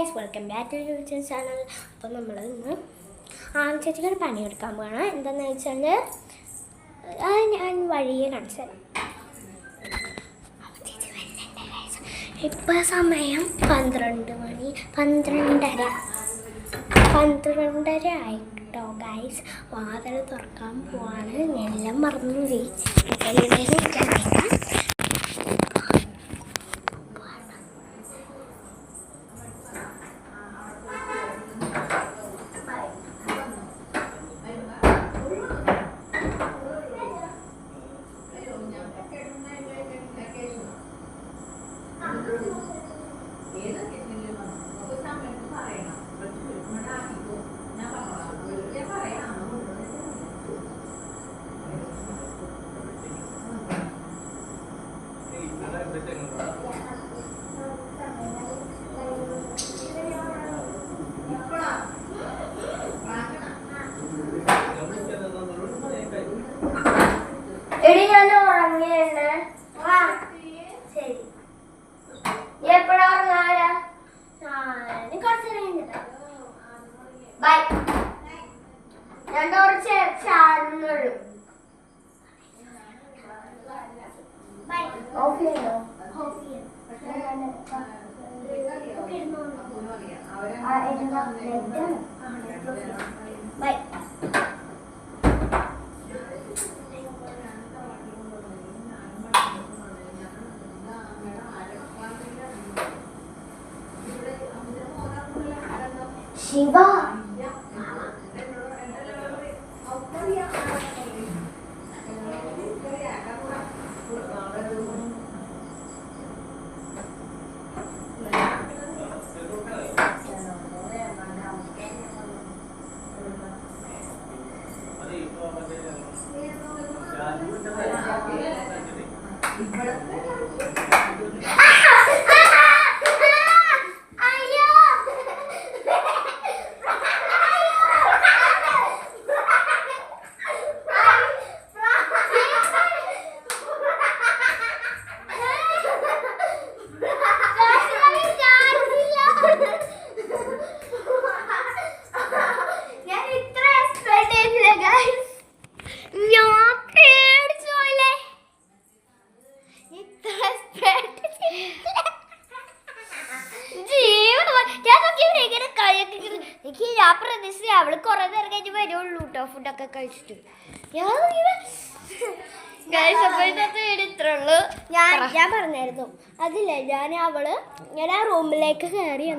Guys, welcome back to YouTube channel. അപ്പോൾ നമ്മൾ ഇന്ന് ചേച്ചിക്കൊരു പണിയെടുക്കാൻ പോകണം. എന്താണെന്ന് വെച്ചാൽ ഞാൻ വഴിയെ കാണിച്ചു തരാം. ഇപ്പോൾ സമയം 12:12:30 ആയിട്ടോ ഗൈസ്. വാതിൽ തുറക്കാൻ പോവാണ്. എല്ലാം മറന്നു പോയി. എടി ഞാൻ ഉറങ്ങിയുണ്ട്. ശരി, എപ്പോഴാ ഉറങ്ങാല? കുറച്ച് കഴിഞ്ഞിട്ട് ബൈ. ഞാൻ കുറച്ച് ചാടുന്നുള്ളൂ. ഓഫ് ചെയ്യണോ? ബൈ. ശിവ, ഞാൻ പ്രതീക്ഷിച്ചു അവള് കുറെ നേരം കഴിഞ്ഞ് വരുള്ളൂ കേട്ടോ ഫുഡൊക്കെ കഴിച്ചിട്ട്. ഇത്രയുള്ളൂ. ഞാൻ പറഞ്ഞായിരുന്നു അതില്ലേ, ഞാൻ ആ റൂമിലേക്ക് കയറി വന്നു.